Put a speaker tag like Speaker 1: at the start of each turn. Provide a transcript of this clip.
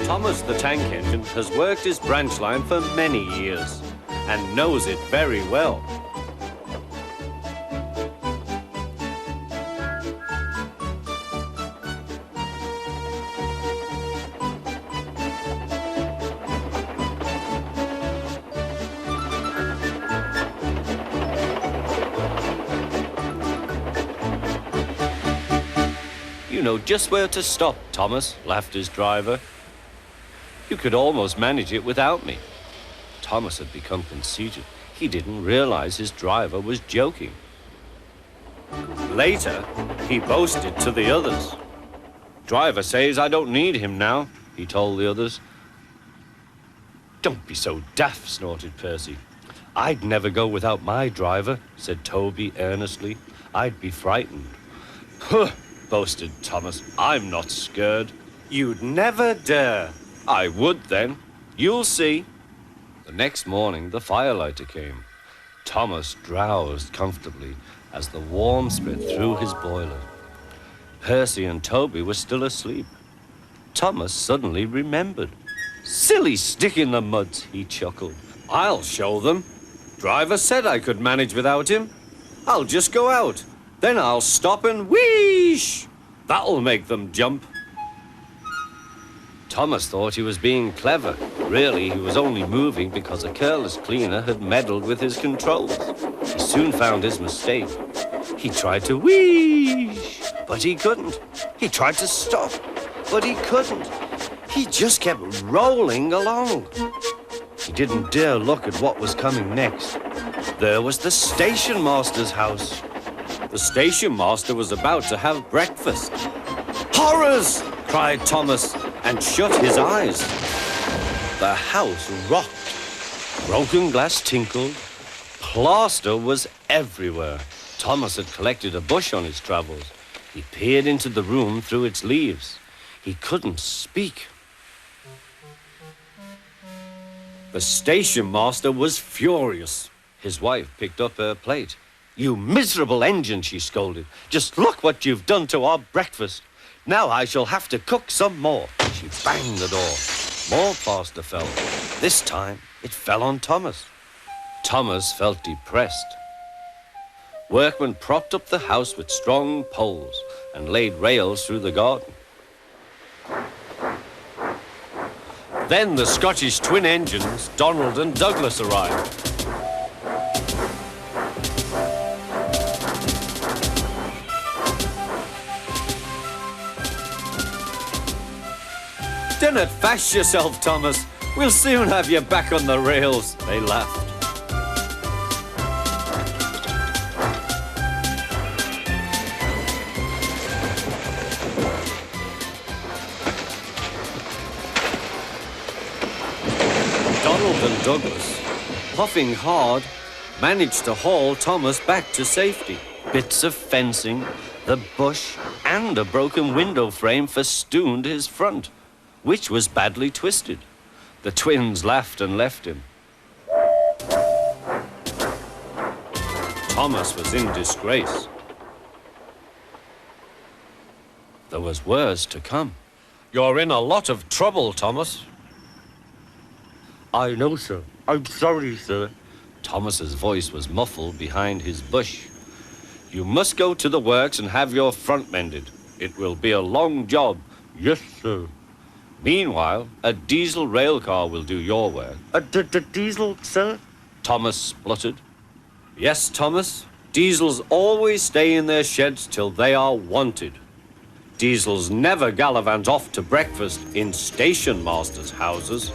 Speaker 1: Thomas the tank engine has worked his branch line for many years and knows it very well. You know just where to stop, Thomas, laughed his driver. You could almost manage it without me. Thomas had become conceited. He didn't realize his driver was joking. Later, he boasted to the others. Driver says I don't need him now, he told the others. Don't be so daft, snorted Percy. I'd never go without my driver, said Toby earnestly. I'd be frightened. Huh, boasted Thomas. I'm not scared. You'd never dare. I would then. You'll see. The next morning, the firelighter came. Thomas drowsed comfortably as the warmth spread through his boiler. Percy and Toby were still asleep. Thomas suddenly remembered. Silly stick in the mud, he chuckled. I'll show them. Driver said I could manage without him. I'll just go out. Then I'll stop and wheesh. That'll make them jump. Thomas thought he was being clever. Really, he was only moving because a careless cleaner had meddled with his controls. He soon found his mistake. He tried to wheesh, but he couldn't. He tried to stop, but he couldn't. He just kept rolling along. He didn't dare look at what was coming next. There was the station master's house. The station master was about to have breakfast. Horrors! Cried Thomas and shut his eyes. The house rocked. Broken glass tinkled. Plaster was everywhere. Thomas had collected a bush on his travels. He peered into the room through its leaves. He couldn't speak. The station master was furious. His wife picked up her plate. You miserable engine, she scolded. Just look what you've done to our breakfast. Now I shall have to cook some more. She banged the door. More plaster fell. This time, it fell on Thomas. Thomas felt depressed. Workmen propped up the house with strong poles and laid rails through the garden. Then the Scottish twin engines, Donald and Douglas, arrived. Don't fash yourself, Thomas. We'll soon have you back on the rails, they laughed. Donald and Douglas, puffing hard, managed to haul Thomas back to safety. Bits of fencing, the bush, and a broken window frame festooned his front, which was badly twisted. The twins laughed and left him. Thomas was in disgrace. There was worse to come. You're in a lot of trouble, Thomas. I know, sir. I'm sorry, sir. Thomas's voice was muffled behind his bush. You must go to the works and have your front mended. It will be a long job. Yes, sir. Meanwhile, a diesel rail car will do your work. The diesel, sir? Thomas spluttered. Yes, Thomas. Diesels always stay in their sheds till they are wanted. Diesels never gallivant off to breakfast in station masters' houses.